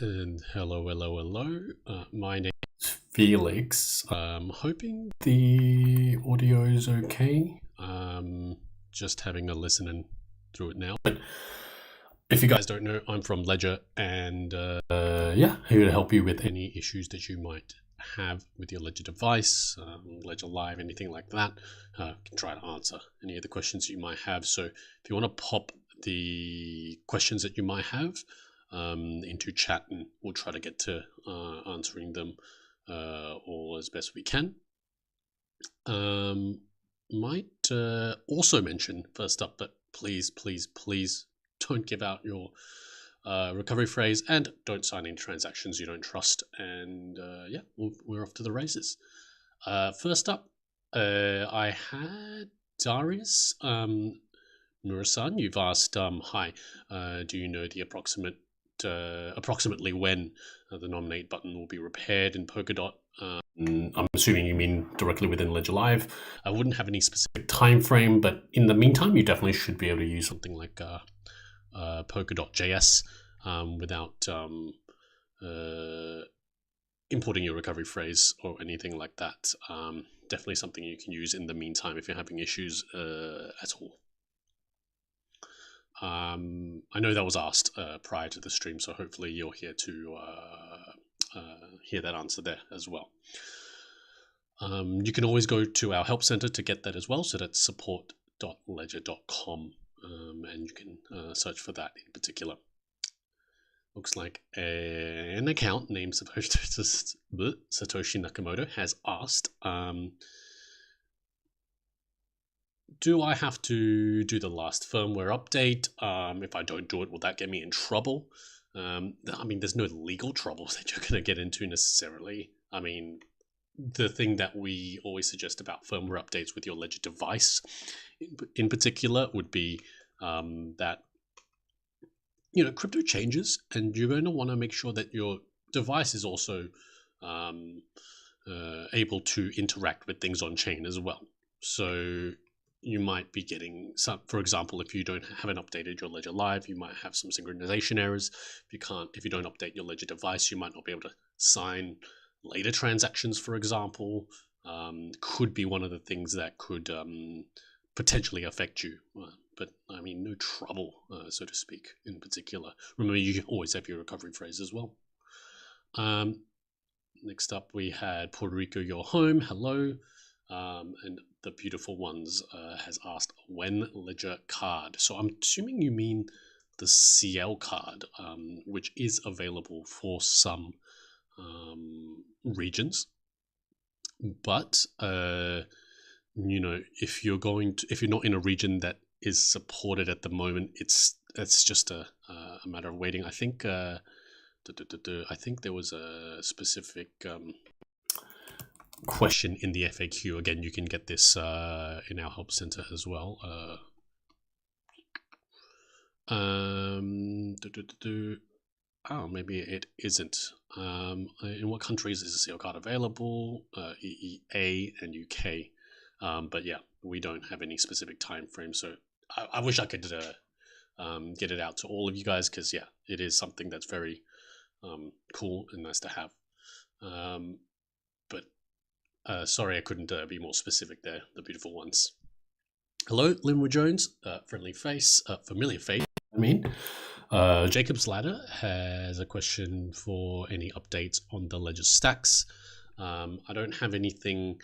And hello. My name is Felix. hoping the audio is okay. Just having a listen and through it now. But if you guys don't know, I'm from Ledger, and here to help you with any issues that you might have with your Ledger device, Ledger Live, anything like that. Can try to answer any of the questions you might have. So if you want to pop the questions that you might have into chat, and we'll try to get to answering them all as best we can. Might also mention first up that please don't give out your recovery phrase, and don't sign in transactions you don't trust. And we're off to the races. First up, I had Darius Murasan. You've asked, hi, do you know the approximately when the nominate button will be repaired in Polkadot? I'm assuming you mean directly within Ledger Live. I wouldn't have any specific time frame, but in the meantime, you definitely should be able to use something like Polkadot.js without importing your recovery phrase or anything like that. Definitely something you can use in the meantime if you're having issues at all. I know that was asked prior to the stream, so hopefully you're here to hear that answer there as well. You can always go to our help center to get that as well, so that's support.ledger.com, and you can search for that in particular. Looks like an account named Satoshi Nakamoto has asked, do I have to do the last firmware update? If I don't do it, will that get me in trouble? I mean, there's no legal trouble that you're going to get into necessarily. I mean, the thing that we always suggest about firmware updates with your Ledger device in particular would be that, crypto changes, and you're going to want to make sure that your device is also able to interact with things on chain as well. So you might be getting some, for example, if you haven't updated your Ledger Live, you might have some synchronization errors. If you don't update your Ledger device, you might not be able to sign later transactions, for example. Could be one of the things that could potentially affect you. But I mean, no trouble, so to speak, in particular. Remember, you always have your recovery phrase as well. Next up, we had Puerto Rico, your home. Hello. And the beautiful ones has asked, when Ledger card? So I'm assuming you mean the CL card, which is available for some regions. But if you're not in a region that is supported at the moment, it's just a matter of waiting. I think I think there was a specific question in the FAQ. Again, you can get this in our help center as well. Oh, maybe it isn't. In what countries is the CL card available? EEA and UK. But yeah, we don't have any specific time frame. So I wish I could get it out to all of you guys, because yeah, it is something that's very cool and nice to have. But sorry, I couldn't be more specific there, the beautiful ones. Hello, Linwood Jones, familiar face. Jacob's Ladder has a question for any updates on the Ledger stacks. I don't have anything,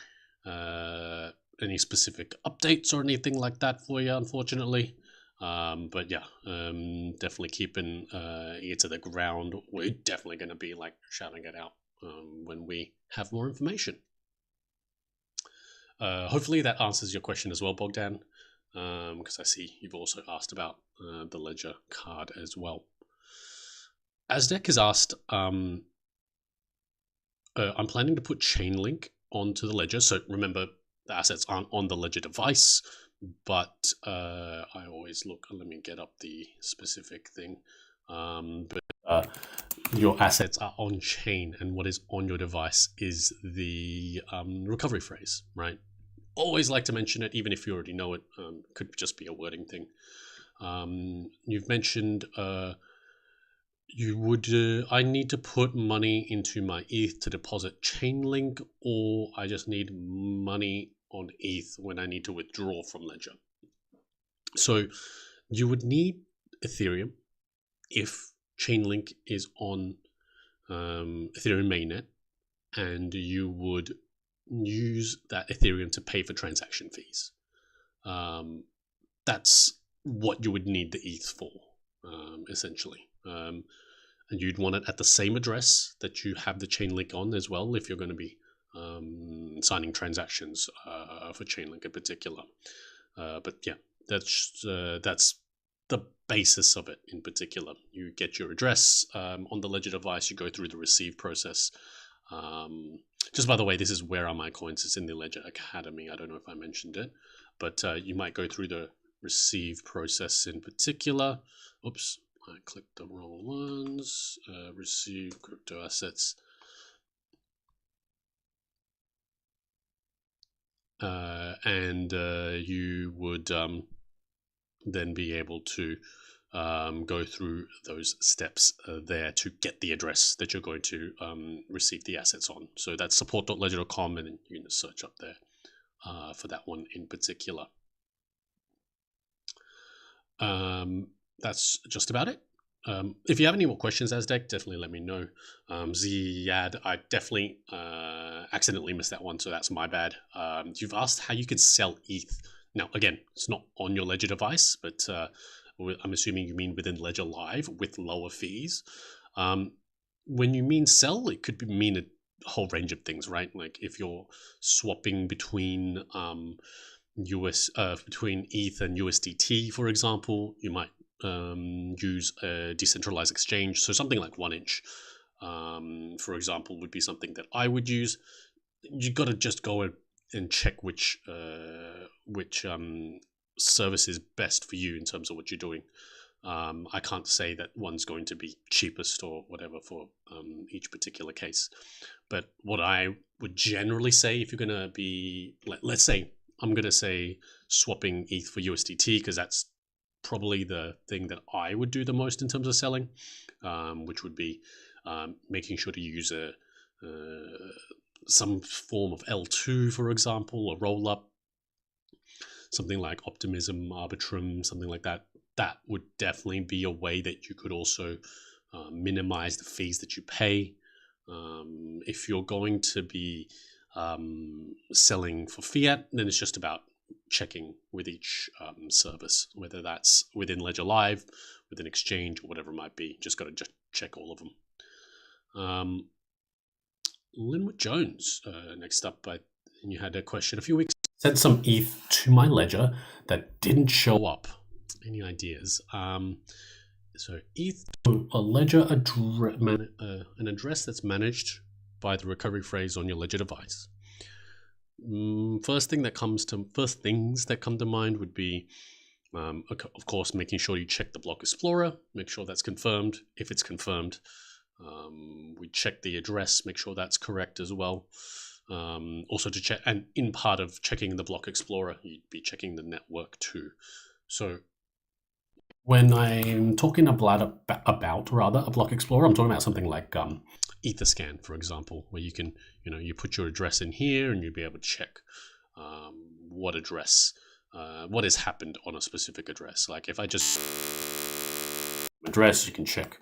any specific updates or anything like that for you, unfortunately. But yeah, definitely keeping ear to the ground. We're definitely going to be shouting it out when we have more information. Hopefully that answers your question as well, Bogdan, because I see you've also asked about the Ledger card as well. Aztec has asked, I'm planning to put Chainlink onto the Ledger. So remember, the assets aren't on the Ledger device, but I always look, let me get up the specific thing. But your assets are on chain, and what is on your device is the recovery phrase, right? Always like to mention it, even if you already know it. Could just be a wording thing. You've mentioned You would. I need to put money into my ETH to deposit Chainlink, or I just need money on ETH when I need to withdraw from Ledger. So you would need Ethereum if Chainlink is on Ethereum mainnet, and you would use that Ethereum to pay for transaction fees. That's what you would need the ETH for, essentially. And you'd want it at the same address that you have the Chainlink on as well, if you're going to be signing transactions for Chainlink in particular. But yeah, that's the basis of it in particular. You get your address on the Ledger device. You go through the receive process. Just by the way, this is Where Are My Coins? It's in the Ledger Academy. I don't know if I mentioned it, but you might go through the receive process in particular. Oops, I clicked the wrong ones. Receive crypto assets. And you would then be able to go through those steps there to get the address that you're going to receive the assets on. So that's support.ledger.com, and then you can search up there for that one in particular. That's just about it. If you have any more questions, Aztec, definitely let me know. Ziad, I definitely accidentally missed that one, so that's my bad. You've asked how you can sell ETH. Now, again, it's not on your Ledger device, but I'm assuming you mean within Ledger Live with lower fees. When you mean sell, it could mean a whole range of things, right? Like if you're swapping between between ETH and USDT, for example, you might use a decentralized exchange. So something like 1inch, for example, would be something that I would use. You got to just go and check which service is best for you in terms of what you're doing. I can't say that one's going to be cheapest or whatever for each particular case. But what I would generally say, if you're going to be, let's say, I'm going to say swapping ETH for USDT, because that's probably the thing that I would do the most in terms of selling, which would be making sure to use some form of L2, for example, a roll-up, something like Optimism, Arbitrum, something like that. That would definitely be a way that you could also minimize the fees that you pay. If you're going to be selling for fiat, then it's just about checking with each service, whether that's within Ledger Live, within Exchange, or whatever it might be. Just got to just check all of them. Linwood Jones, next up, and you had a question a few weeks. Sent some ETH to my Ledger that didn't show up. Any ideas? So ETH to a Ledger an address that's managed by the recovery phrase on your Ledger device. First things that come to mind would be, of course, making sure you check the block explorer, make sure that's confirmed. If it's confirmed, we check the address, make sure that's correct as well. Also to check, and in part of checking the block explorer, you'd be checking the network too. So when I'm talking about a block explorer, I'm talking about something like Etherscan, for example, where you can, you put your address in here and you'll be able to check what address, what has happened on a specific address. Like if I just address, you can check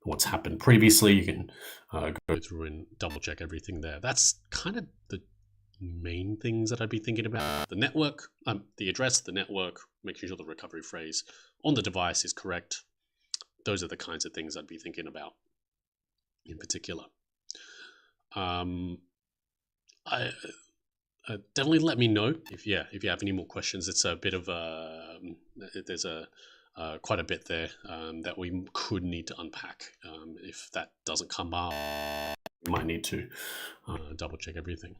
what's happened previously. You can go through and double check everything there. That's kind of the main things that I'd be thinking about. The network, the address, the network, making sure the recovery phrase on the device is correct. Those are the kinds of things I'd be thinking about in particular. I definitely let me know if you have any more questions. It's a bit of there's quite a bit there that we could need to unpack. If that doesn't come up, we might need to double check everything.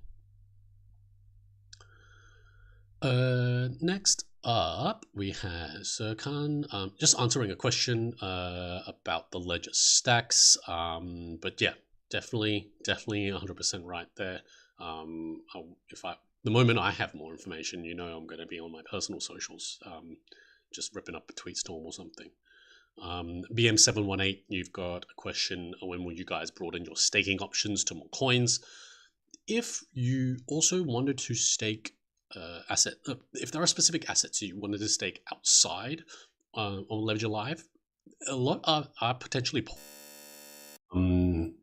Next up, we have Serkan just answering a question about the Ledger stacks. But yeah, definitely 100% right there. The moment I have more information, I'm going to be on my personal socials, just ripping up a tweet storm or something. BM718, you've got a question: when will you guys broaden your staking options to more coins? If you also wanted to stake if there are specific assets you wanted to stake outside on Ledger Live, a lot are potentially.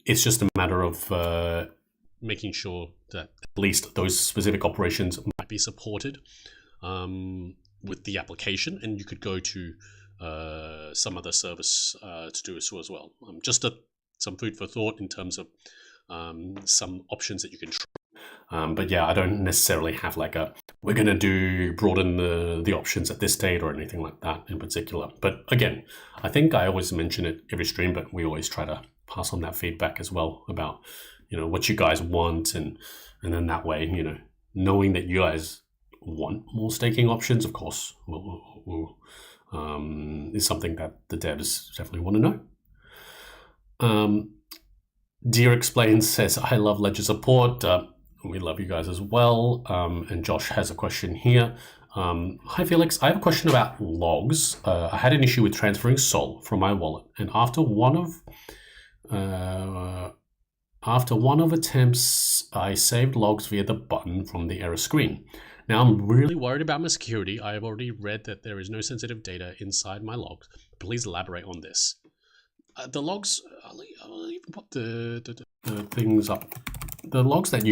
It's just a matter of making sure that at least those specific operations might be supported with the application, and you could go to some other service to do so as well. Just some food for thought in terms of some options that you can try. But yeah, I don't necessarily have like we're going to broaden the options at this date or anything like that in particular. But again, I think I always mention it every stream, but we always try to pass on that feedback as well about, what you guys want. And then that way, knowing that you guys want more staking options, of course, is something that the devs definitely want to know. Dear Explains says, I love Ledger support. We love you guys as well. And Josh has a question here. Hi, Felix. I have a question about logs. I had an issue with transferring Sol from my wallet, and after one of attempts, I saved logs via the button from the error screen. Now I'm really worried about my security. I have already read that there is no sensitive data inside my logs. Please elaborate on this. The logs, I'll even put the things up. The logs that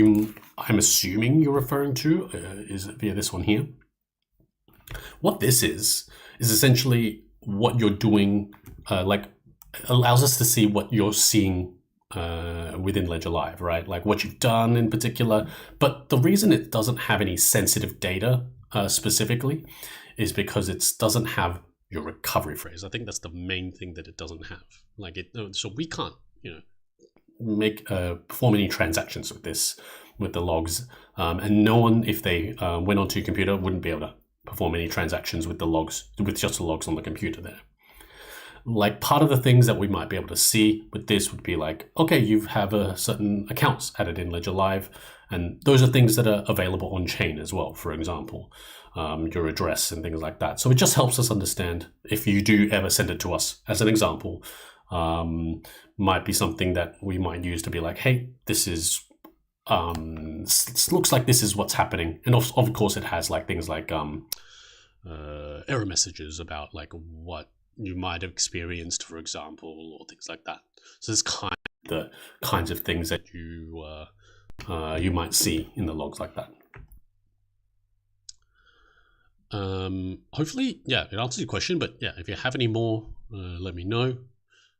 I'm assuming you're referring to is via this one here. What this is essentially what you're doing, allows us to see what you're seeing within Ledger Live, right? Like what you've done in particular. But the reason it doesn't have any sensitive data specifically is because it doesn't have your recovery phrase. I think that's the main thing that it doesn't have. So we can't, perform any transactions with the logs, and no one, if they went onto your computer, wouldn't be able to perform any transactions with just the logs on the computer there. Like part of the things that we might be able to see with this would be like, okay, you have certain accounts added in Ledger Live, and those are things that are available on chain as well. For example, your address and things like that. So it just helps us understand if you do ever send it to us as an example. Might be something that we might use to be like, hey, this is looks like this is what's happening. And of course it has like things like error messages about like what you might have experienced, for example, or things like that. So it's the kinds of things that you might see in the logs like that. Hopefully, it answers your question, but if you have any more, let me know.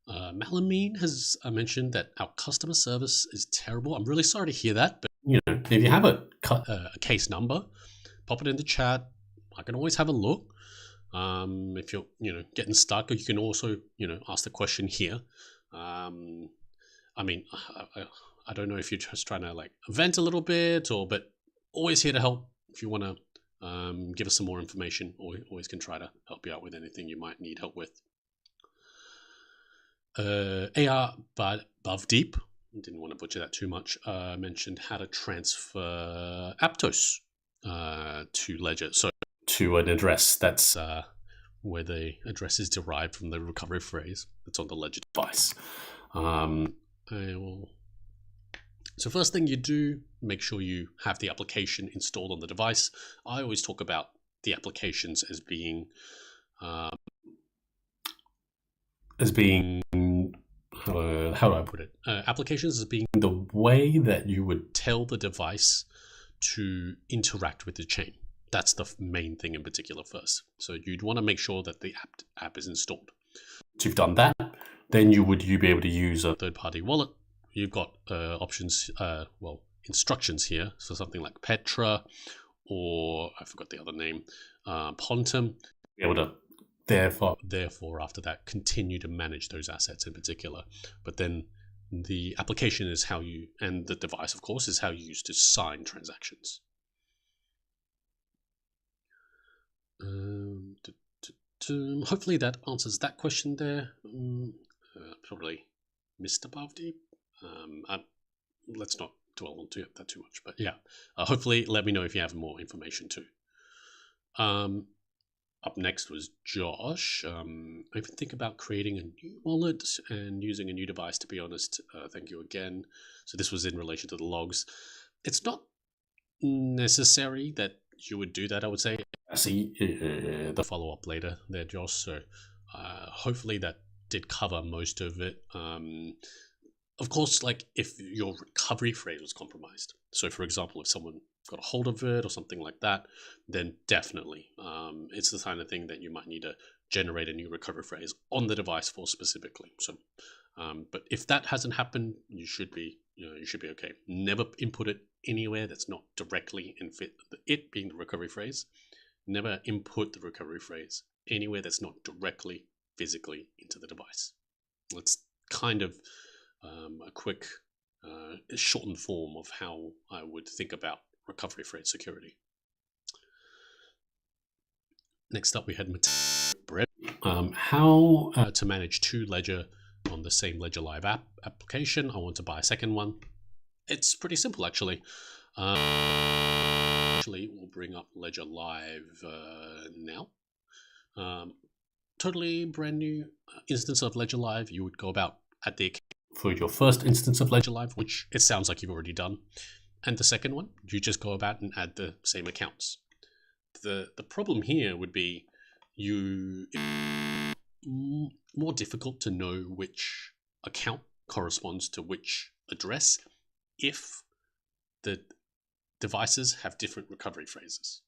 Malamine has mentioned that our customer service is terrible. I'm really sorry to hear that, but if you have a case number, pop it in the chat. I can always have a look. If you're getting stuck, or you can also ask the question here. I mean, I don't know if you're just trying to like vent a little bit, but always here to help. If you want to give us some more information, or we always can try to help you out with anything you might need help with. AR Bavdeep, didn't want to butcher that too much, mentioned how to transfer Aptos to Ledger. So to an address that's where the address is derived from the recovery phrase that's on the Ledger device. So first thing you do, make sure you have the application installed on the device. I always talk about the applications as being how do I put it? Applications as being the way that you would tell the device to interact with the chain. That's the main thing in particular first. So you'd want to make sure that the app is installed. Once you've done that, then you'd be able to use a third-party wallet. You've got options, instructions here. So something like Petra, or I forgot the other name, Pontum. Be able to therefore, after that, continue to manage those assets in particular. But then the application is how you, and the device, of course, is how you use to sign transactions. Hopefully that answers that question there. Probably missed above deep. Let's not dwell on that too much. But hopefully let me know if you have more information too. up next was Josh. I even think about creating a new wallet and using a new device, to be honest. Thank you again. So this was in relation to the logs. It's not necessary that you would do that, I would say. I see The follow up later there, Josh. So hopefully that did cover most of it. Of course, like if your recovery phrase was compromised. So, for example, if someone got a hold of it or something like that, then definitely it's the kind of thing that you might need to generate a new recovery phrase on the device for specifically. So, but if that hasn't happened, you should be okay. Never input it anywhere that's not directly in fit. It being the recovery phrase. Never input the recovery phrase anywhere that's not directly physically into the device. That's kind of a quick, shortened form of how I would think about recovery phrase security. Next up, we had how to manage two Ledger on the same Ledger Live application. I want to buy a second one. It's pretty simple, actually. We'll bring up Ledger Live now. Totally brand new instance of Ledger Live. You would go about at the for your first instance of Ledger Live, which it sounds like you've already done. And the second one, you just go about and add the same accounts. The problem here would be more difficult to know which account corresponds to which address if the devices have different recovery phrases.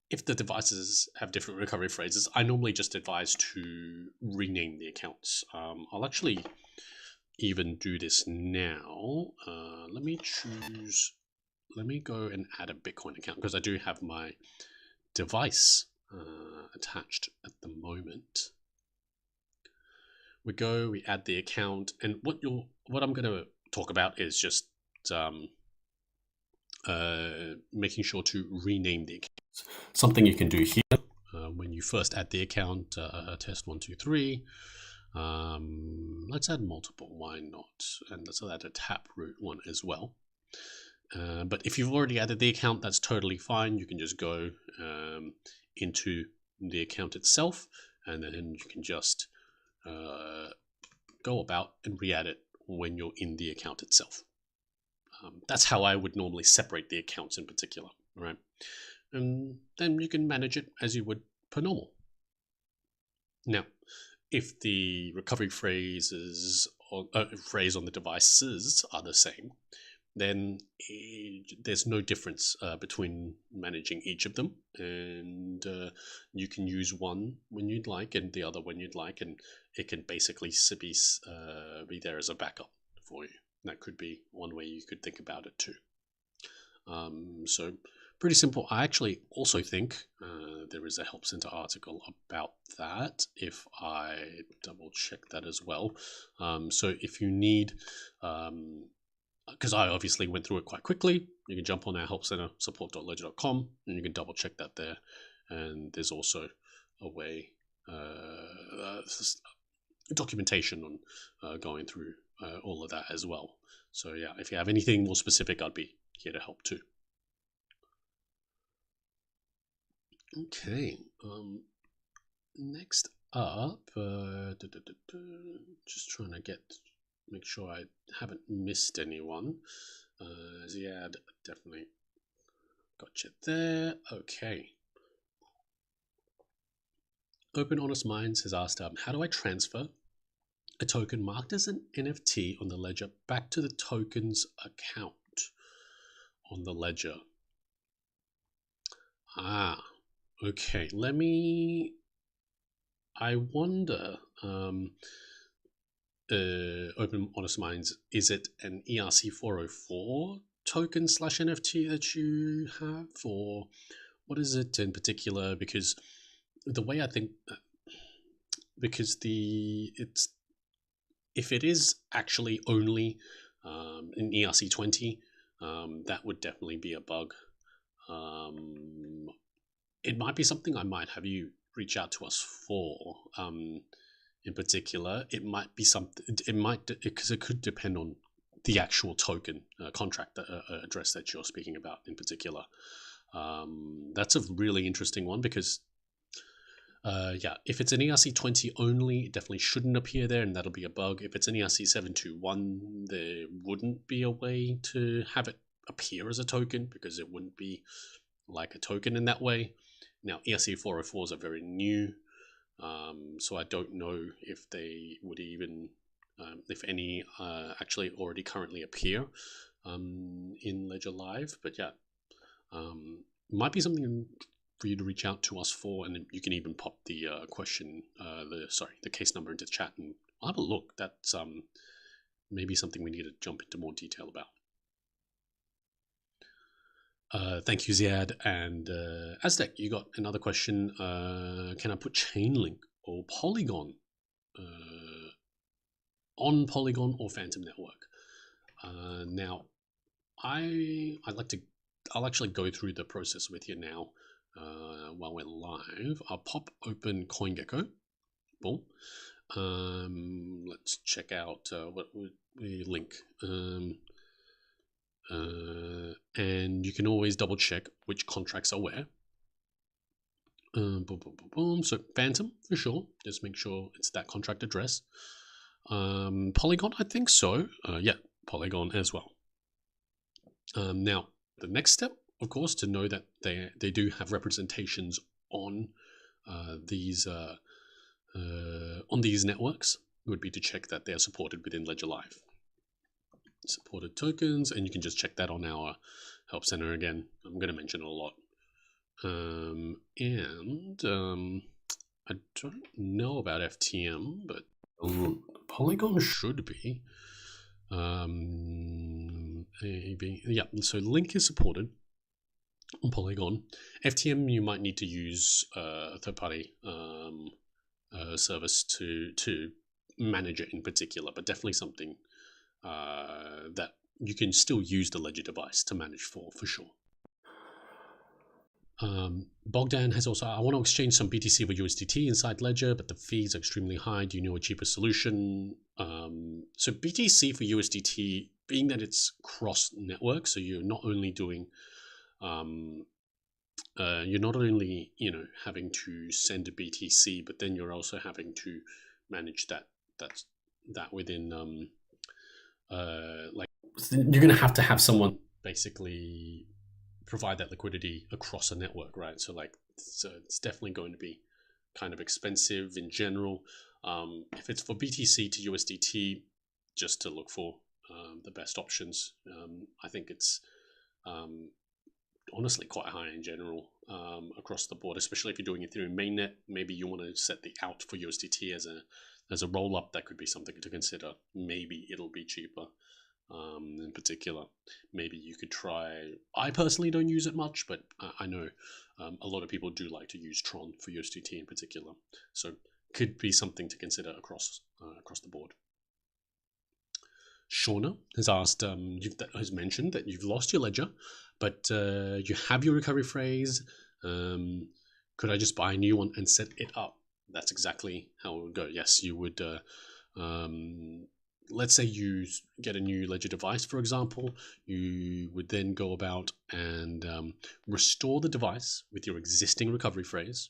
If the devices have different recovery phrases, I normally just advise to rename the accounts. I'll actually even do this now. Let me go and add a Bitcoin account because I do have my device attached at the moment. We add the account, and what I'm going to talk about is just making sure to rename the account. Something you can do here when you first add the account. Test 1 2 3. Let's add multiple. Why not? And let's add a Taproot one as well. But if you've already added the account, that's totally fine. You can just go into the account itself, and then you can just go about and re-add it when you're in the account itself. That's how I would normally separate the accounts in particular, right? And then you can manage it as you would per normal. Now, if the recovery phrases or phrase on the devices are the same, then there's no difference between managing each of them, and you can use one when you'd like and the other when you'd like, and it can basically be there as a backup for you. That could be one way you could think about it too. So pretty simple. I actually also think there is a Help Center article about that, if I double check that as well. So if you need, because I obviously went through it quite quickly, you can jump on our Help Center, support.ledger.com, and you can double check that there. And there's also a way, documentation on going through all of that as well. So yeah, if you have anything more specific, I'd be here to help too. Okay, next up, just trying to make sure I haven't missed anyone. Ziad, definitely got you there. Okay. Open Honest Minds has asked, how do I transfer a token marked as an NFT on the ledger back to the token's account on the ledger? Okay, I wonder, Open Honest Minds, is it an ERC-404 token / NFT that you have, or what is it in particular? Because the way I think, if it is actually only an ERC-20, that would definitely be a bug. It might be something I might have you reach out to us for. In particular, it might be something. It might, because it could depend on the actual token contract address that you're speaking about in particular. That's a really interesting one, because Yeah, if it's an ERC20 only, it definitely shouldn't appear there, and that'll be a bug. If it's an ERC721, there wouldn't be a way to have it appear as a token because it wouldn't be like a token in that way. Now, ERC404s are very new, so I don't know if they would even, if any, actually already currently appear in Ledger Live. But yeah, might be something for you to reach out to us for, and you can even pop the question, the case number into the chat, and I'll have a look. That's maybe something we need to jump into more detail about. Thank you, Ziad. And Aztec, you got another question. Can I put Chainlink or Polygon on Polygon or Phantom Network? Now, I'll actually go through the process with you now while we're live. I'll pop open CoinGecko. Boom. Let's check out what we link. And you can always double check which contracts are where. Boom, boom, boom, boom. So Phantom for sure. Just make sure it's that contract address. Polygon, I think so. Yeah, Polygon as well. Now, the next step, of course, to know that they do have representations on these networks would be to check that they are supported within Ledger Live. Supported tokens, and you can just check that on our help center again. I'm going to mention it a lot. I don't know about FTM, but Polygon should be. Yeah, so Link is supported on Polygon. FTM, you might need to use a third-party service to manage it in particular, but definitely something that you can still use the Ledger device to manage for sure. Bogdan has also, I want to exchange some BTC for USDT inside Ledger, but the fees are extremely high. Do you know a cheaper solution? So BTC for USDT, being that it's cross network, so you're not only doing, having to send a BTC, but then you're also having to manage that within, you're going to have someone basically provide that liquidity across a network, right? So it's definitely going to be kind of expensive in general. If it's for BTC to USDT, just to look for the best options. I think it's honestly quite high in general across the board, especially if you're doing it through mainnet. Maybe you want to set the out for USDT as a roll up. That could be something to consider. Maybe it'll be cheaper. In particular, maybe you could try. I personally don't use it much, but I know a lot of people do like to use Tron for USDT in particular. So could be something to consider across the board. Shauna has asked, has mentioned that you've lost your ledger, but you have your recovery phrase. Could I just buy a new one and set it up? That's exactly how it would go. Yes, you would. Let's say you get a new Ledger device, for example, you would then go about and restore the device with your existing recovery phrase.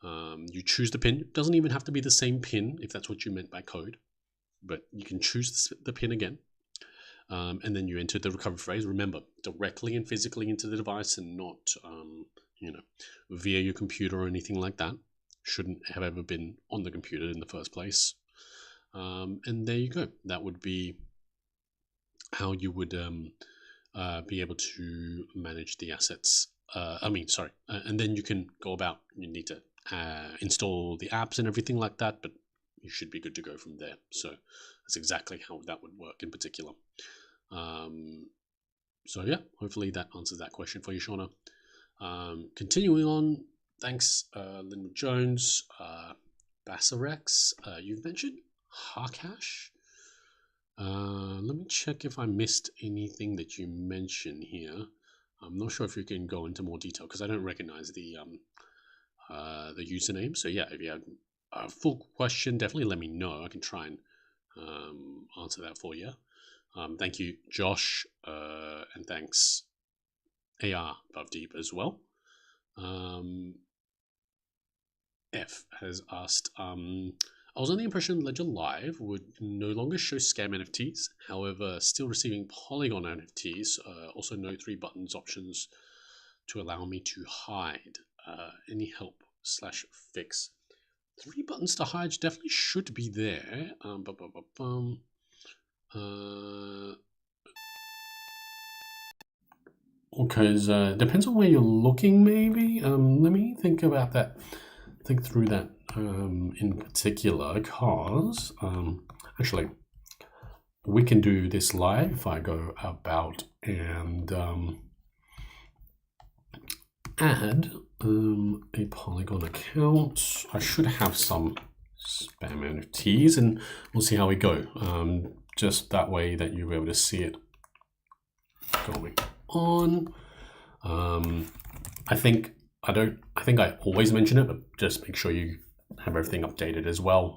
You choose the PIN. It doesn't even have to be the same PIN if that's what you meant by code, but you can choose the PIN again. And then you enter the recovery phrase. Remember, directly and physically into the device and not, via your computer or anything like that. Shouldn't have ever been on the computer in the first place. And there you go. That would be how you would be able to manage the assets. And then you can go about, you need to install the apps and everything like that, but you should be good to go from there. So that's exactly how that would work in particular. So yeah, hopefully that answers that question for you, Shauna. Continuing on, thanks, Linwood Jones, Bassarex, you've mentioned Harcash. Let me check if I missed anything that you mentioned here. I'm not sure if you can go into more detail because I don't recognize the username. So yeah, if you have a full question, definitely let me know. I can try and answer that for you. Thank you, Josh, and thanks, AR Above Deep as well. F has asked, I was under the impression Ledger Live would no longer show scam NFTs, however, still receiving Polygon NFTs, also no 3 buttons options to allow me to hide. Any help / fix? 3 buttons to hide definitely should be there. Because depends on where you're looking, maybe. Let me think about that. Think through that in particular, because actually, we can do this live if I go about and add a Polygon account. I should have some spam NFTs, and we'll see how we go. Just that way that you'll be able to see it going on. I think I always mention it, but just make sure you have everything updated as well.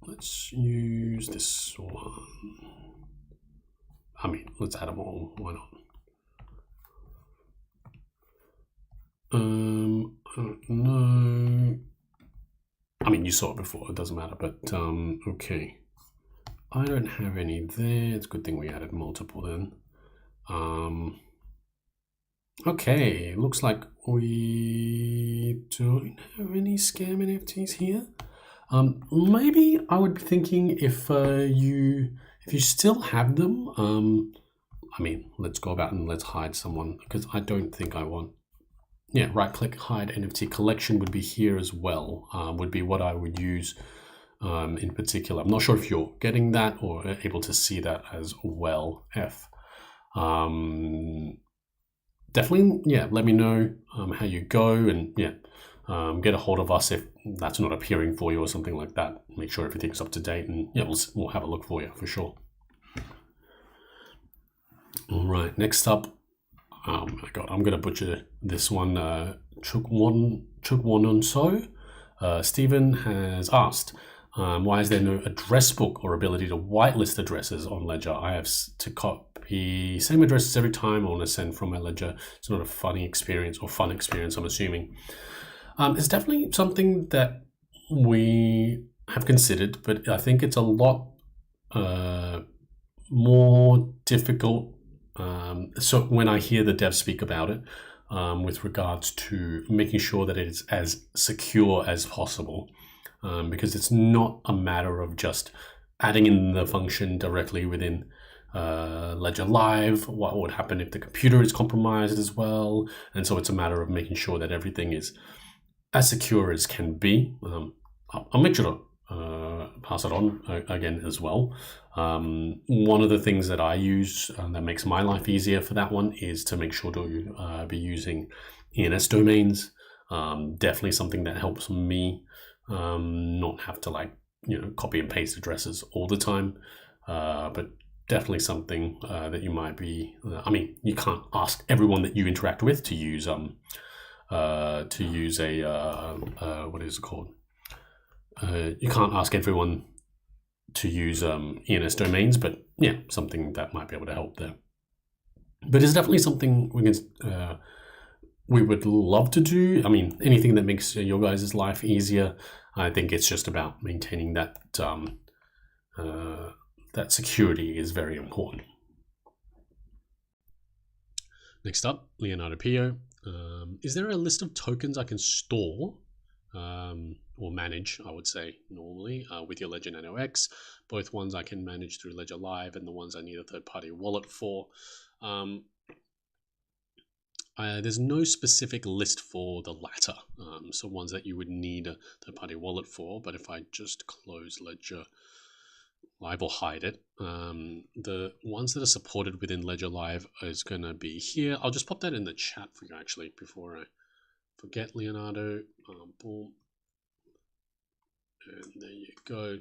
Let's use this one. I mean, let's add them all. Why not? I don't know. I mean, you saw it before. It doesn't matter. But okay. I don't have any there. It's a good thing we added multiple then. Okay, looks like we don't have any scam NFTs here. Maybe I would be thinking if you still have them. I mean, let's go about and let's hide someone, because I don't think I want. Yeah, right click, hide NFT collection would be here as well. Would be what I would use. In particular, I'm not sure if you're getting that or able to see that as well. F. Definitely, yeah. Let me know how you go, and yeah, get a hold of us if that's not appearing for you or something like that. Make sure everything's up to date, and yeah, we'll have a look for you for sure. All right, next up. Oh my god, I'm gonna butcher this one. Chukwanonso. Stephen has asked. Why is there no address book or ability to whitelist addresses on Ledger? I have to copy same addresses every time I want to send from my Ledger. It's not a funny experience or fun experience, I'm assuming. It's definitely something that we have considered, but I think it's a lot more difficult. So when I hear the devs speak about it, with regards to making sure that it is as secure as possible. Because it's not a matter of just adding in the function directly within Ledger Live. What would happen if the computer is compromised as well? And so it's a matter of making sure that everything is as secure as can be. I'll make sure to pass it on again as well. One of the things that I use that makes my life easier for that one is to make sure to be using ENS domains. Definitely something that helps me not have to copy and paste addresses all the time, but definitely something that you might be. I mean, you can't ask everyone that you interact with to use a what is it called? You can't ask everyone to use ENS domains, but yeah, something that might be able to help there. But it's definitely something we would love to do. I mean, anything that makes your guys' life easier. I think it's just about maintaining that that security is very important. Next up, Leonardo Pio. Is there a list of tokens I can store or manage, I would say, normally with your Ledger Nano X? Both ones I can manage through Ledger Live and the ones I need a third-party wallet for. There's no specific list for the latter, so ones that you would need a third-party wallet for. But if I just close Ledger Live or hide it, the ones that are supported within Ledger Live is going to be here. I'll just pop that in the chat for you actually before I forget, Leonardo. Boom. And there you go.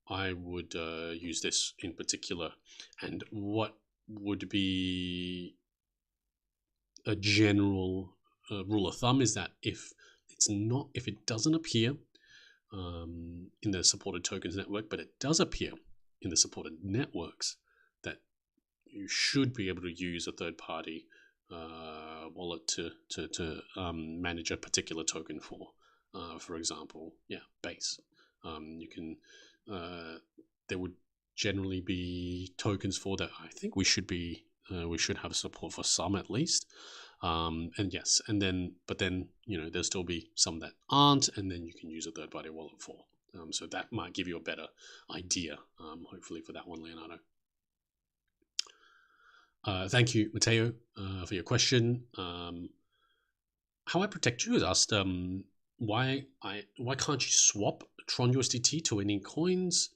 I would use this in particular. And what would be a general rule of thumb is that if it doesn't appear in the supported tokens network, but it does appear in the supported networks, that you should be able to use a third party wallet to manage a particular token for example, Base. You can there would generally be tokens for that. I think we should have support for some at least. And yes, but then there'll still be some that aren't, and then you can use a third-party wallet for. So that might give you a better idea, hopefully, for that one, Leonardo. Thank you, Matteo, for your question. How I Protect You is asked, why can't you swap Tron USDT to any coins?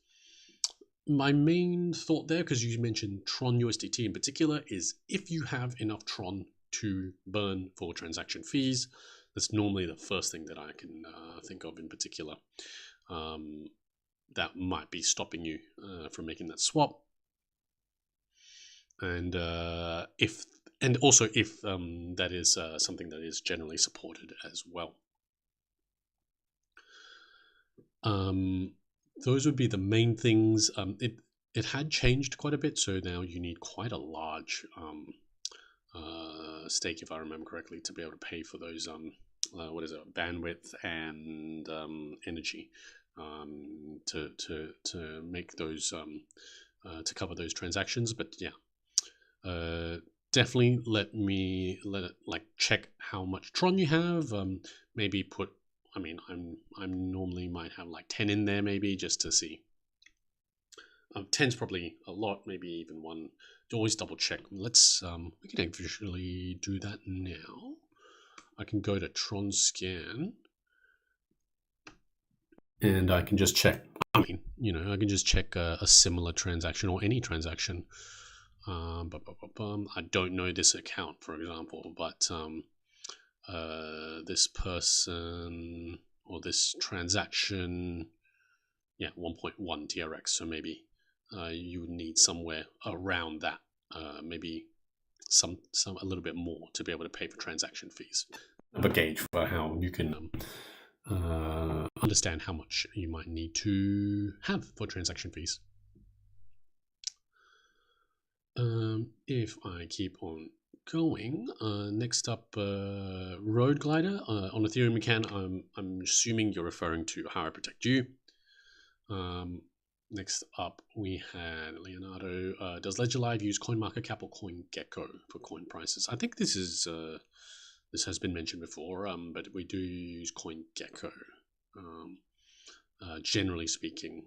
My main thought there, because you mentioned Tron USDT in particular, is if you have enough Tron to burn for transaction fees, that's normally the first thing that I can think of in particular. That might be stopping you from making that swap. And if that is something that is generally supported as well. Those would be the main things. It had changed quite a bit, so now you need quite a large stake, if I remember correctly, to be able to pay for those bandwidth and energy to make those to cover those transactions. But yeah, definitely let it check how much Tron you have. Maybe put. I mean, I'm normally might have like 10 in there, maybe just to see. 10's probably a lot, maybe even one. Always double check. Let's we can actually do that now. I can go to Tron Scan, and I can just check. I mean, I can just check a similar transaction or any transaction. I don't know this account, for example, but this person or this transaction, 1.1 TRX. So maybe you would need somewhere around that, maybe a little bit more to be able to pay for transaction fees. A gauge for how you can understand how much you might need to have for transaction fees. If I keep on going, next up, Road Glider on Ethereum. I'm assuming you're referring to How I Protect You. Next up, we had Leonardo. Does Ledger Live use CoinMarketCap or CoinGecko for coin prices? I think this has been mentioned before, but we do use CoinGecko. Generally speaking.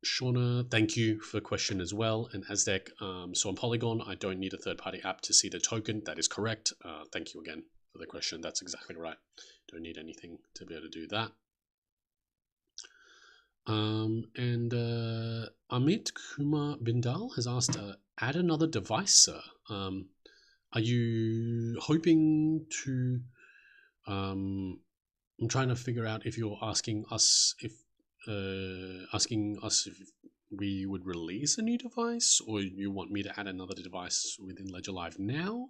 Shauna, thank you for the question as well. And Aztec, so on Polygon, I don't need a third-party app to see the token. That is correct. Thank you again for the question. That's exactly right. Don't need anything to be able to do that. And Amit Kumar Bindal has asked, add another device, sir. Are you hoping to... I'm trying to figure out if you're asking us if we would release a new device, or you want me to add another device within Ledger Live now,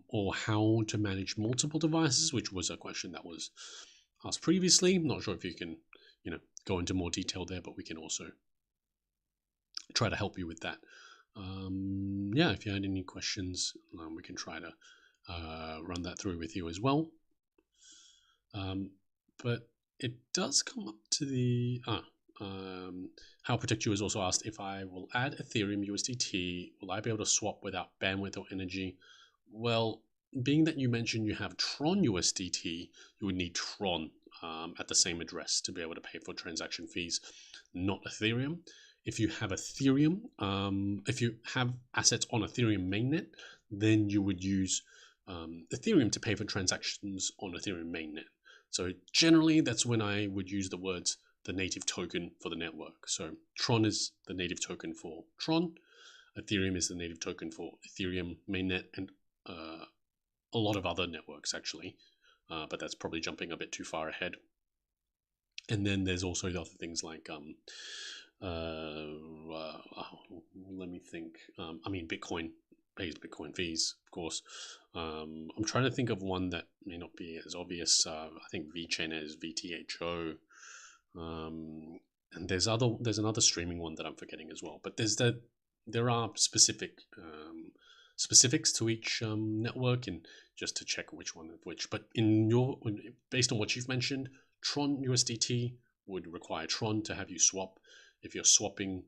or how to manage multiple devices, which was a question that was asked previously. I'm not sure if you can, go into more detail there, but we can also try to help you with that. If you had any questions, we can try to run that through with you as well. But it does come up to the How Protect You has also asked, if I will add Ethereum USDT, will I be able to swap without bandwidth or energy? Well, being that you mentioned you have Tron USDT, you would need Tron at the same address to be able to pay for transaction fees, not Ethereum. If you have Ethereum, if you have assets on Ethereum mainnet, then you would use Ethereum to pay for transactions on Ethereum mainnet. So generally, that's when I would use the words the native token for the network. So Tron is the native token for Tron. Ethereum is the native token for Ethereum mainnet and a lot of other networks, actually. But that's probably jumping a bit too far ahead. And then there's also the other things like, let me think. Bitcoin pays Bitcoin fees, of course. I'm trying to think of one that may not be as obvious. I think VeChain is VTHO. And there's another streaming one that I'm forgetting as well. But there's there are specifics to each network, and just to check which one of which. But based on what you've mentioned, Tron USDT would require Tron to have you swap. If you're swapping,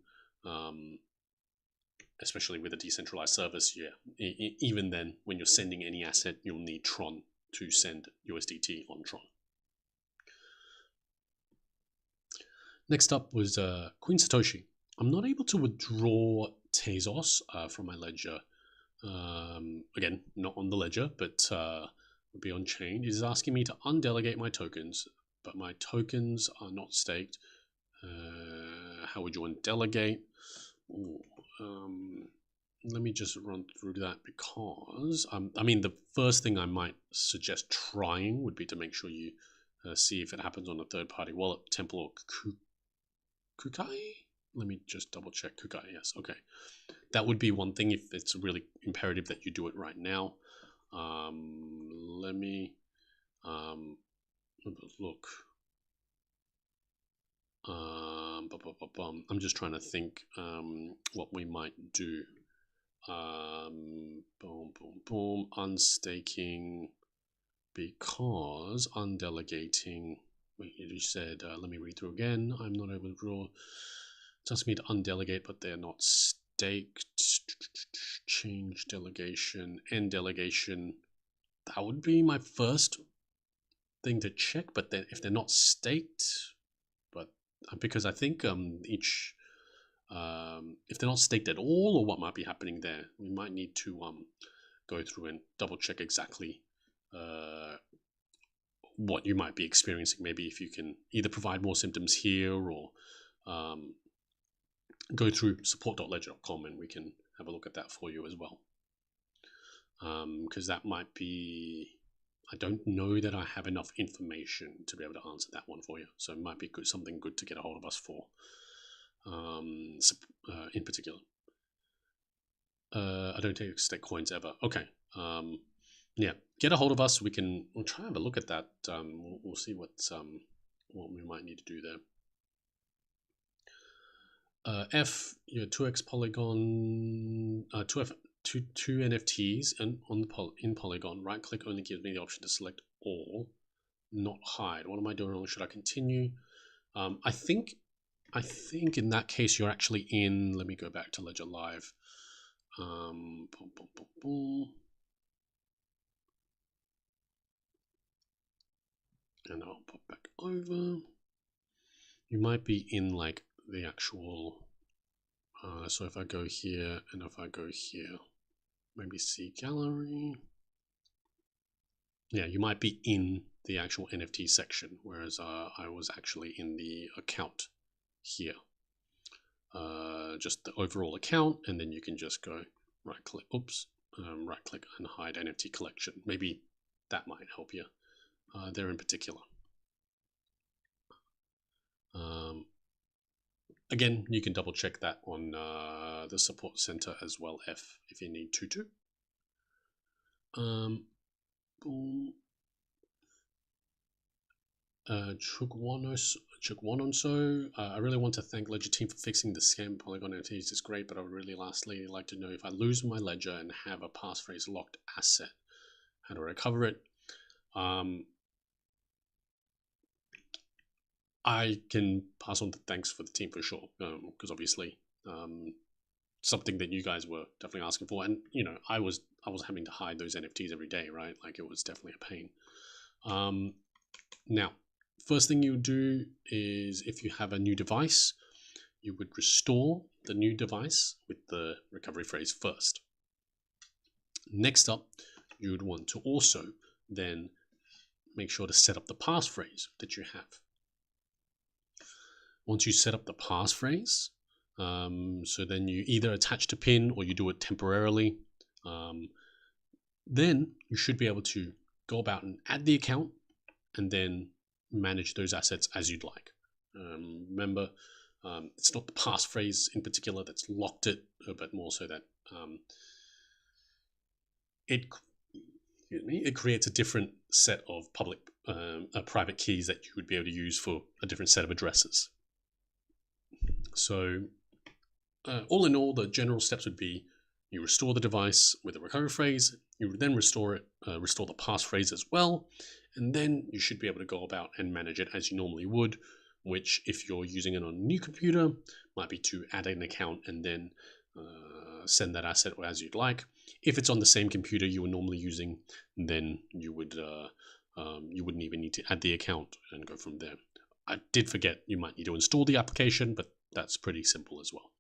especially with a decentralized service, even then, when you're sending any asset, you'll need Tron to send USDT on Tron. Next up was Queen Satoshi. I'm not able to withdraw Tezos from my ledger. Again, not on the ledger, but would be on chain. It is asking me to undelegate my tokens, but my tokens are not staked. How would you undelegate? Let me just run through that, because the first thing I might suggest trying would be to make sure you see if it happens on a third-party wallet, Temple or Kukai. Let me just double check. Kukai, yes, okay. That would be one thing if it's really imperative that you do it right now. Let me look. I'm just trying to think what we might do. Unstaking, because undelegating. Wait, you said, let me read through again. I'm not able to draw. It asks me to undelegate, but they're not staked. Change delegation, end delegation. That would be my first thing to check. But then if they're not staked, but because I think if they're not staked at all, or what might be happening there, we might need to go through and double check exactly what you might be experiencing. Maybe if you can either provide more symptoms here, or go through support.ledger.com and we can have a look at that for you as well. Because that might be, I don't know that I have enough information to be able to answer that one for you. So it might be something good to get a hold of us for, in particular. I don't take stake coins ever. Okay. Yeah, get a hold of us. We'll try and have a look at that. We'll see what we might need to do there. Your 2x Polygon, two NFTs and in Polygon. Right click only gives me the option to select all, not hide. What am I doing wrong? Should I continue? I think in that case you're actually in. Let me go back to Ledger Live. And I'll pop back over. You might be in like the actual. So if I go here and if I go here, maybe see gallery. Yeah, you might be in the actual NFT section, whereas I was actually in the account here. Just the overall account, and then you can just go right click and hide NFT collection. Maybe that might help you there in particular. Again, you can double check that on the support center as well, if you need to. Chukwanonso, I really want to thank Ledger team for fixing the scam Polygon NFTs. It's great, but I would really lastly like to know if I lose my ledger and have a passphrase locked asset, how to recover it. I can pass on the thanks for the team for sure, because obviously something that you guys were definitely asking for, and I was having to hide those NFTs every day, right? Like it was definitely a pain. Now, first thing you do is if you have a new device, you would restore the new device with the recovery phrase first. Next up, you would want to also then make sure to set up the passphrase that you have. Once you set up the passphrase, so then you either attach to pin or you do it temporarily, then you should be able to go about and add the account and then manage those assets as you'd like. Remember, it's not the passphrase in particular that's locked it, but more so that it creates a different set of private keys that you would be able to use for a different set of addresses. So all in all, the general steps would be you restore the device with a recovery phrase, you would then restore the passphrase as well, and then you should be able to go about and manage it as you normally would, which if you're using it on a new computer, might be to add an account and then send that asset as you'd like. If it's on the same computer you were normally using, then you wouldn't even need to add the account and go from there. I did forget you might need to install the application, but that's pretty simple as well.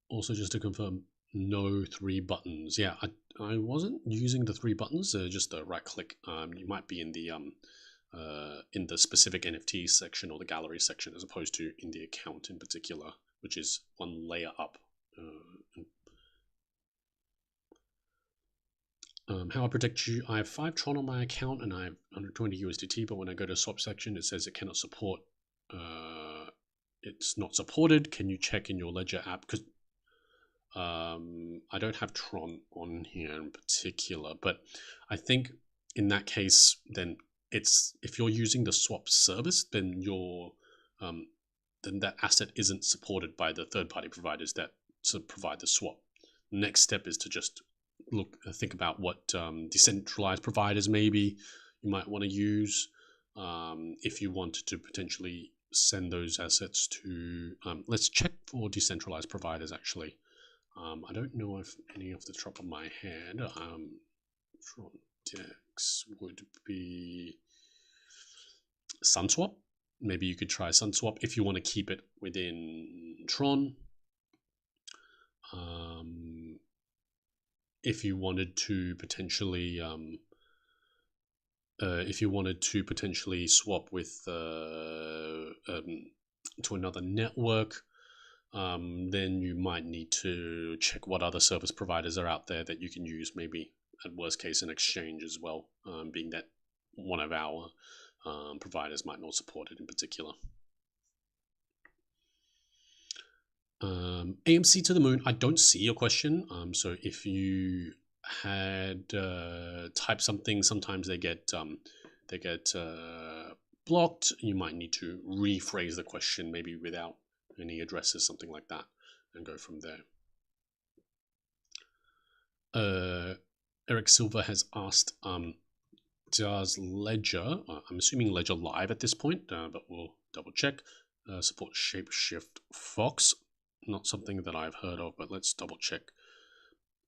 Also, just to confirm, no 3 buttons. Yeah, I wasn't using the 3 buttons. Just a right click. You might be in the specific NFT section or the gallery section, as opposed to in the account in particular, which is one layer up. How I protect you? I have 5 Tron on my account and I have 120 USDT, but when I go to swap section, it says it cannot support. It's not supported. Can you check in your Ledger app? Because I don't have Tron on here in particular, but I think in that case, then if you're using the swap service, then then that asset isn't supported by the third-party providers that provide the swap. The next step is to just think about what decentralized providers maybe you might want to use if you wanted to potentially send those assets to. Let's check for decentralized providers actually. I don't know if any off the top of my head. Trondex would be SunSwap. Maybe you could try SunSwap if you want to keep it within Tron. If you wanted to potentially, swap with to another network, then you might need to check what other service providers are out there that you can use. Maybe at worst case an exchange as well, being that one of our providers might not support it in particular. AMC to the moon. I don't see your question. So if you had typed something, sometimes they get blocked. You might need to rephrase the question, maybe without any addresses, something like that, and go from there. Eric Silver has asked, does Ledger, I'm assuming Ledger Live at this point, but we'll double check, support Shapeshift Fox? Not something that I've heard of, but let's double check.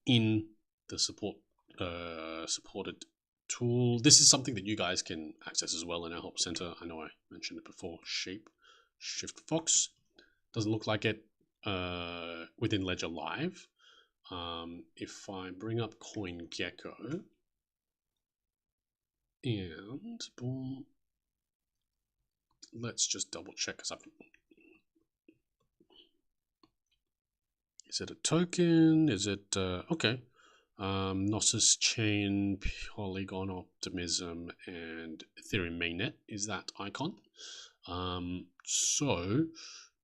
In the supported tool, this is something that you guys can access as well in our help center. I know I mentioned it before. Shapeshift Fox doesn't look like it within Ledger Live. If I bring up CoinGecko and boom, let's just double check because is it a token? Is it okay? Gnosis Chain, Polygon Optimism, and Ethereum Mainnet is that icon. So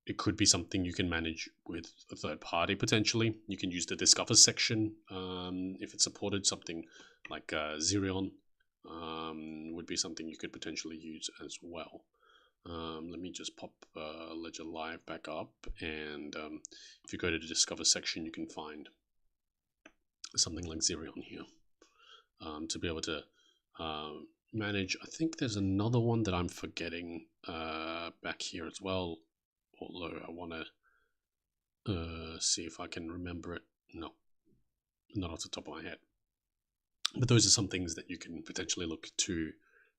it could be something you can manage with a third party potentially. You can use the Discover section if it's supported. Something like Zerion would be something you could potentially use as well. Let me just pop Ledger Live back up, and if you go to the Discover section, you can find something like Zerion here to be able to manage. I think there's another one that I'm forgetting back here as well, although I want to see if I can remember it. No, not off the top of my head. But those are some things that you can potentially look to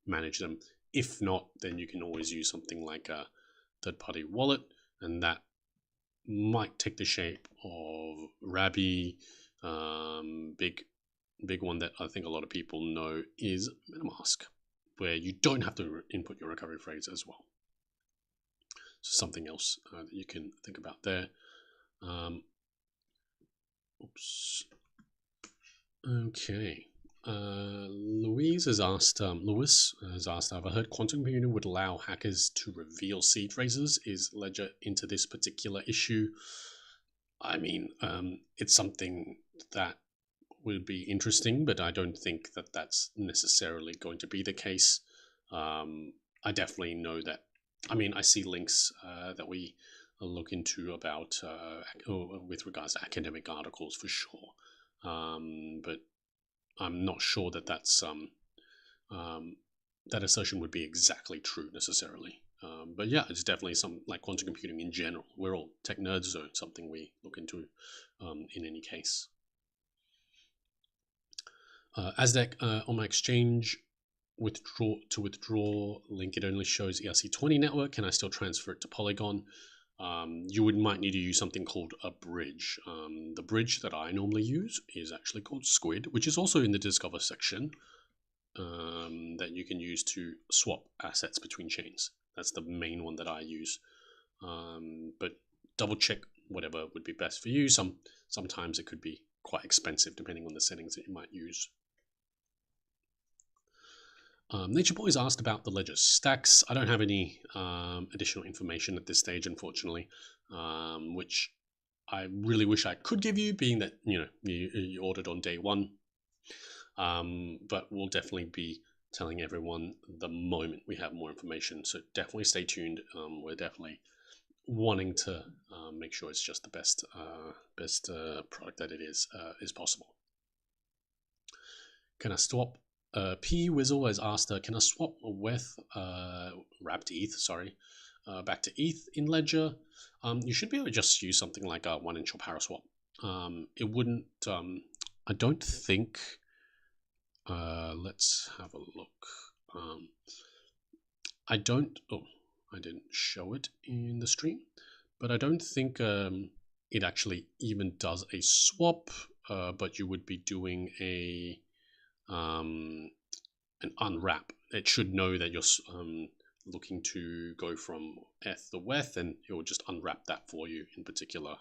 manage them. If not, then you can always use something like a third-party wallet, and that might take the shape of Rabby. Big one that I think a lot of people know is MetaMask, where you don't have to input your recovery phrase as well. So something else that you can think about there. Oops. Okay. Lewis has asked, have I heard quantum computing would allow hackers to reveal seed phrases? Is Ledger into this particular issue? I mean, it's something that would be interesting, but I don't think that that's necessarily going to be the case. I definitely know that I mean, I see links that we look into about with regards to academic articles for sure, but I'm not sure that um, that assertion would be exactly true necessarily. But yeah, it's definitely some like quantum computing in general. We're all tech nerds, so it's something we look into in any case. ASDEC on my exchange withdraw link, it only shows ERC20 network. Can I still transfer it to Polygon? You might need to use something called a bridge. The bridge that I normally use is actually called Squid, which is also in the Discover section, that you can use to swap assets between chains. That's the main one that I use. But double check whatever would be best for you. Sometimes it could be quite expensive depending on the settings that you might use. Nature Boys asked about the ledger stacks. I don't have any additional information at this stage, unfortunately, which I really wish I could give you, being that you ordered on day one. But we'll definitely be telling everyone the moment we have more information. So definitely stay tuned. We're definitely wanting to make sure it's just the best product that it is possible. Can I swap? P Wizzle has asked, can I swap with wrapped ETH? Sorry, back to ETH in Ledger. You should be able to just use something like a 1-inch or Paraswap. It wouldn't. I don't think. Let's have a look. I don't. Oh, I didn't show it in the stream, but I don't think it actually even does a swap. But you would be doing an unwrap. It should know that you're looking to go from ETH to WETH, and it will just unwrap that for you in particular.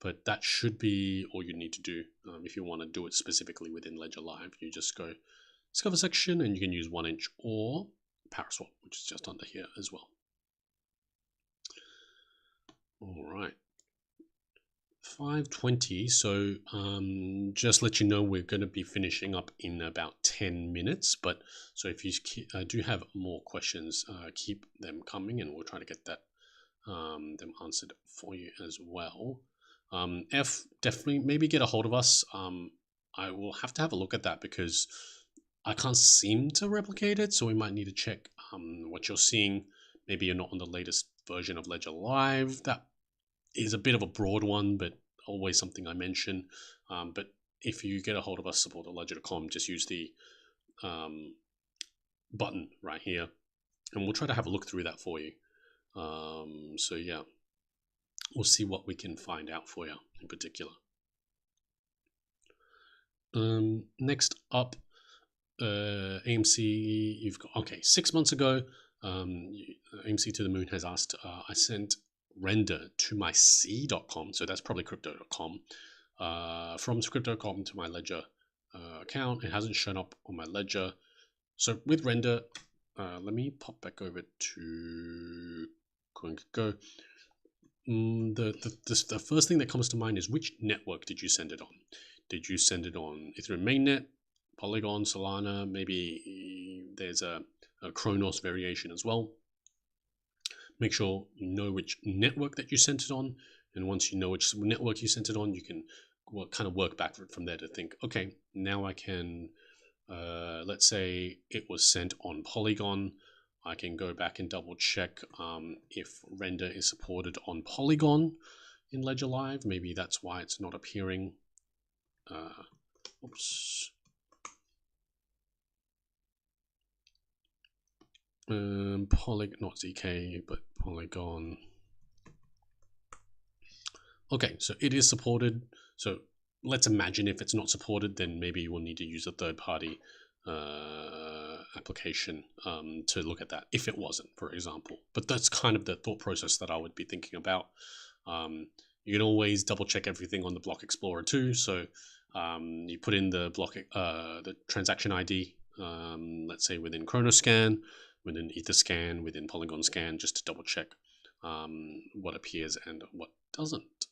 But that should be all you need to do. If you want to do it specifically within Ledger Live, you just go Discover section, and you can use 1-inch or Paraswap, which is just under here as well. All right. 5:20. So just let you know we're going to be finishing up in about 10 minutes. But so if you do have more questions, keep them coming, and we'll try to get them answered for you as well. F, definitely maybe get a hold of us. I will have to have a look at that because I can't seem to replicate it, so we might need to check what you're seeing. Maybe you're not on the latest version of Ledger Live. That is a bit of a broad one, but always something I mention. But if you get a hold of us, support@ledger.com, just use the button right here, and we'll try to have a look through that for you. So yeah, we'll see what we can find out for you in particular. Next up, AMC, you've got, okay, 6 months ago, AMC to the Moon has asked, I sent render to my c.com, so that's probably crypto.com, from crypto.com to my Ledger account. It hasn't shown up on my Ledger. So with render, let me pop back over to CoinGecko. The first thing that comes to mind is, which network did you send it on? Did you send it on Ethereum mainnet, Polygon, Solana? Maybe there's a Kronos variation as well. Make sure you know which network that you sent it on, and once you know which network you sent it on, you can kind of work backward from there to think, okay, now I can, let's say it was sent on Polygon. I can go back and double check if render is supported on Polygon in Ledger Live. Maybe that's why it's not appearing. Oops. Not ZK, but Polygon. Okay, so it is supported. So let's imagine if it's not supported, then maybe you will need to use a third-party application to look at that if it wasn't, for example. But that's kind of the thought process that I would be thinking about. You can always double check everything on the Block Explorer too. So you put in the the transaction ID, let's say within Chronoscan, within Etherscan, within Polygon Scan, just to double check what appears and what doesn't.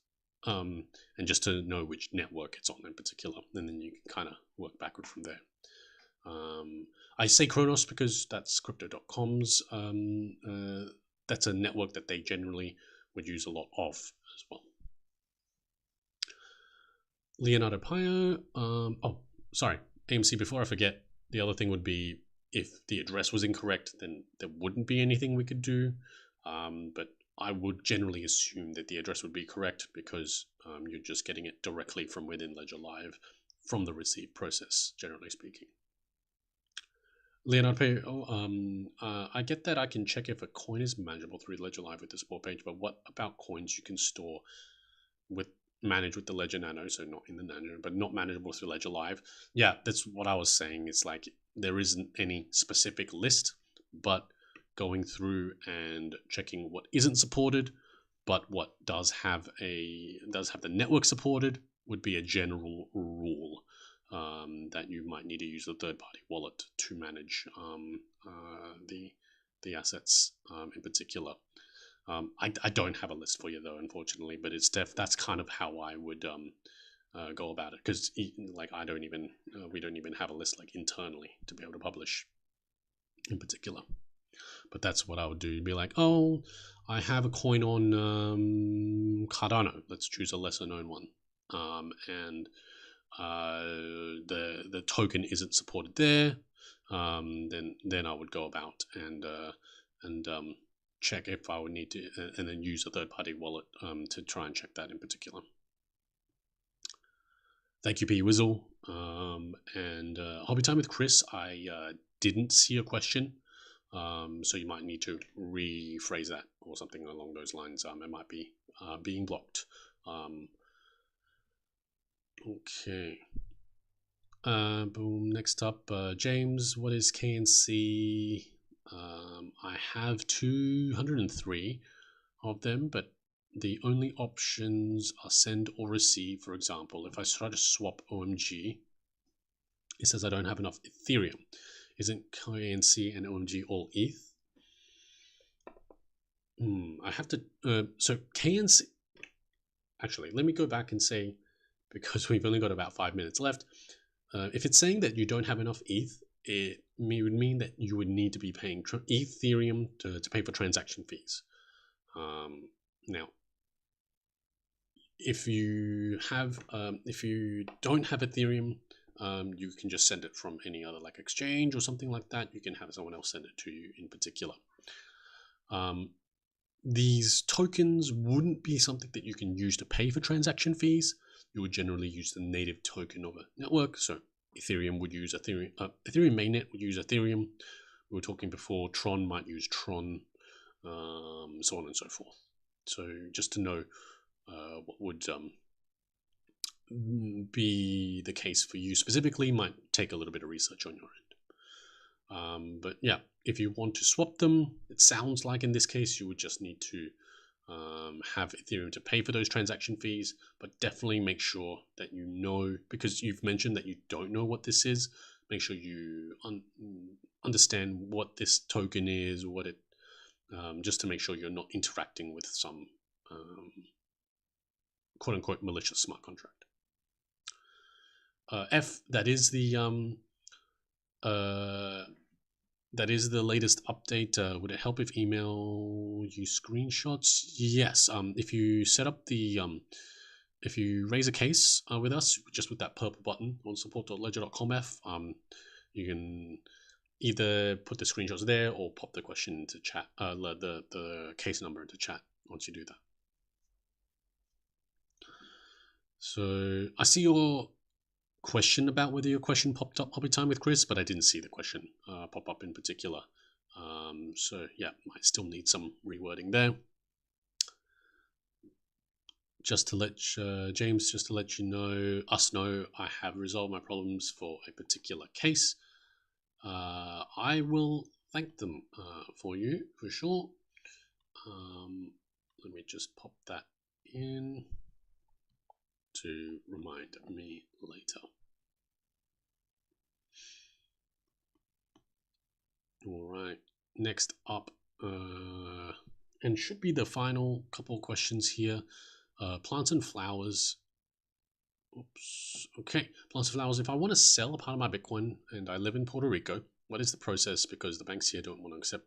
And just to know which network it's on in particular, and then you can kind of work backward from there. I say Kronos because that's Crypto.com's. That's a network that they generally would use a lot of as well. Leonardo Pio. Sorry, AMC. Before I forget, the other thing would be if the address was incorrect, then there wouldn't be anything we could do. But I would generally assume that the address would be correct because you're just getting it directly from within Ledger Live from the receive process, generally speaking. Leonardo, I get that I can check if a coin is manageable through Ledger Live with the support page, but what about coins you can store with manage with the Ledger Nano, so not in the Nano, but not manageable through Ledger Live? Yeah, that's what I was saying. It's like there isn't any specific list, but going through and checking what isn't supported, but what does have the network supported would be a general rule. That you might need to use a third-party wallet to manage the assets in particular. I don't have a list for you though, unfortunately, but that's kind of how I would go about it, because like we don't even have a list like internally to be able to publish in particular. But that's what I would do. You'd be like, oh, I have a coin on Cardano. Let's choose a lesser known one, and the token isn't supported there. Then I would go about and check if I would need to, and then use a third party wallet to try and check that in particular. Thank you, P Wizzle. And Hobby Time with Chris, I didn't see a question. So you might need to rephrase that or something along those lines. It might be being blocked. Okay. Boom. Next up, James. What is KNC? I have 203 of them, but the only options are send or receive. For example, if I try to swap OMG, it says I don't have enough Ethereum. Isn't KNC and OMG all ETH? I have to. So KNC. Actually, let me go back and say, because we've only got about 5 minutes left. If it's saying that you don't have enough ETH, it would mean that you would need to be paying Ethereum to pay for transaction fees. Now, if you don't have Ethereum, you can just send it from any other like exchange or something like that. You can have someone else send it to you in particular. These tokens wouldn't be something that you can use to pay for transaction fees. You would generally use the native token of a network. So Ethereum would use Ethereum. Ethereum mainnet would use Ethereum. We were talking before, Tron might use Tron, so on and so forth. So just to know what would be the case for you specifically might take a little bit of research on your end. But yeah, if you want to swap them, it sounds like in this case you would just need to have Ethereum to pay for those transaction fees, but definitely make sure that you know, because you've mentioned that you don't know what this is, make sure you understand what this token is, what it, just to make sure you're not interacting with some quote unquote malicious smart contract. That is the latest update. Would it help if email you screenshots? Yes. If you set up the if you raise a case with us, just with that purple button on support.ledger.com/f, you can either put the screenshots there or pop the question into chat, the case number into chat once you do that. So I see your question about whether your question popped up Hobby Time with Chris, but I didn't see the question pop up in particular. So yeah, might still need some rewording there. Just to let James, just to let you know, I have resolved my problems for a particular case. I will thank them for you for sure. Let me just pop that in to remind me later. All right, next up, and should be the final couple questions here. Plants and flowers. Oops. Okay. Plants and flowers. If I want to sell a part of my Bitcoin and I live in Puerto Rico, what is the process? Because the banks here don't want to accept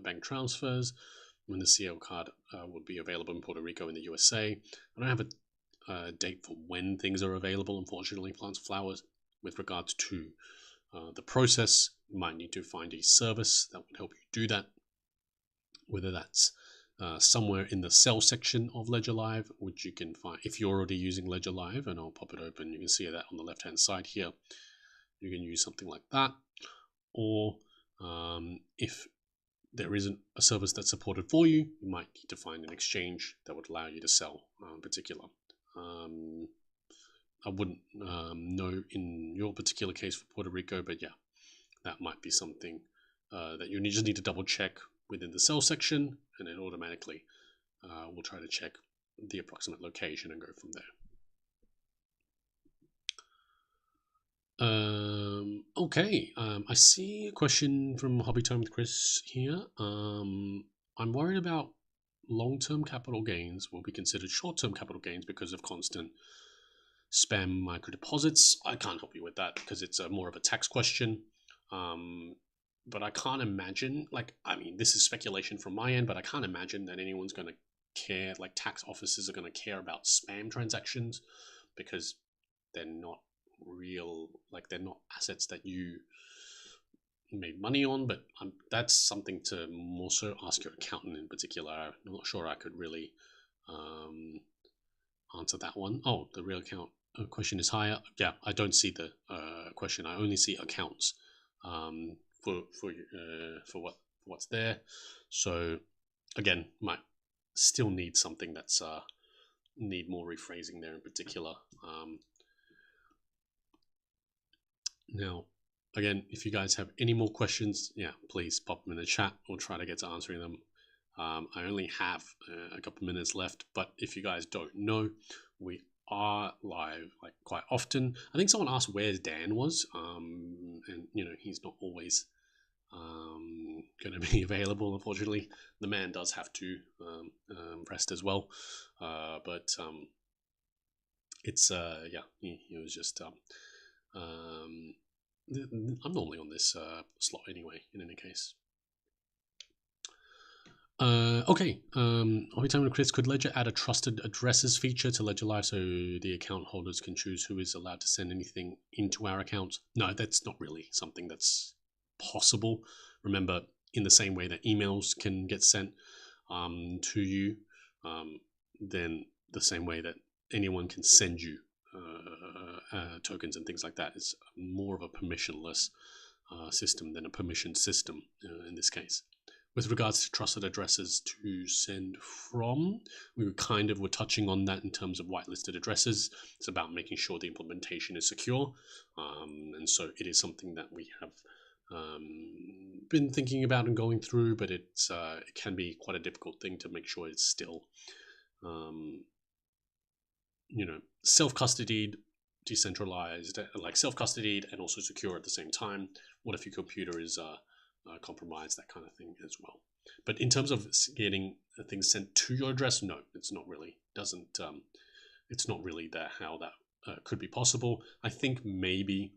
bank transfers. When the CO card would be available in Puerto Rico and the USA. I don't have a date for when things are available, unfortunately, plants and flowers. With regards to the process, you might need to find a service that would help you do that, whether that's somewhere in the sell section of Ledger Live, which you can find if you're already using Ledger Live, and I'll pop it open. You can see that on the left-hand side here. You can use something like that, or if there isn't a service that's supported for you, you might need to find an exchange that would allow you to sell in particular. I wouldn't know in your particular case for Puerto Rico, but yeah, that might be something that you just need to double check within the sell section, and it automatically will try to check the approximate location and go from there. Okay, I see a question from Hobby Time with Chris here. I'm worried about long-term capital gains will be considered short-term capital gains because of constant spam micro deposits. I can't help you with that because it's more of a tax question. But I can't imagine, I mean, this is speculation from my end, but I can't imagine that anyone's going to care, like tax offices are going to care about spam transactions because they're not real, they're not assets that you made money on. But that's something to more so ask your accountant in particular. I'm not sure I could really answer that one. Oh, the real account question is higher. Yeah, I don't see the question. I only see accounts for what's there. So again, might still need something that's need more rephrasing there in particular. Now, again, if you guys have any more questions, yeah, please pop them in the chat. We'll try to get to answering them. I only have a couple minutes left, but if you guys don't know, we are live quite often. I think someone asked where Dan was, and he's not always going to be available. Unfortunately, the man does have to rest as well. But it's yeah, he was just. I'm normally on this slot anyway. In any case. Okay. Hobby Time with Chris, could Ledger add a trusted addresses feature to Ledger Live so the account holders can choose who is allowed to send anything into our account? No, that's not really something that's possible. Remember, in the same way that emails can get sent to you, then the same way that anyone can send you tokens and things like that is more of a permissionless system than a permissioned system in this case. With regards to trusted addresses to send from, we were touching on that in terms of whitelisted addresses. It's about making sure the implementation is secure. And so it is something that we have been thinking about and going through, but it can be quite a difficult thing to make sure it's still, self-custodied, decentralized, self-custodied and also secure at the same time. What if your computer is compromised, that kind of thing as well. But in terms of getting things sent to your address, no, it's not really it's not really how that could be possible. I think maybe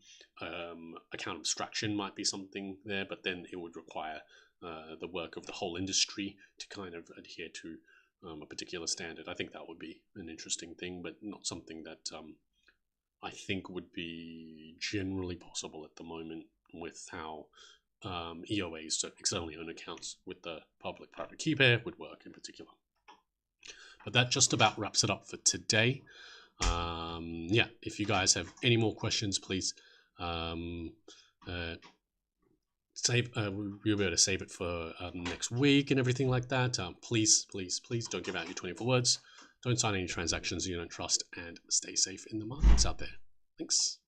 account abstraction might be something there, but then it would require the work of the whole industry to kind of adhere to a particular standard. I think that would be an interesting thing, but not something that I think would be generally possible at the moment with how EOAs, so externally owned accounts with the public-private key pair, would work in particular. But that just about wraps it up for today. Yeah, if you guys have any more questions, please save. We'll be able to save it for next week and everything like that. Please don't give out your 24 words. Don't sign any transactions you don't trust, and stay safe in the markets out there. Thanks.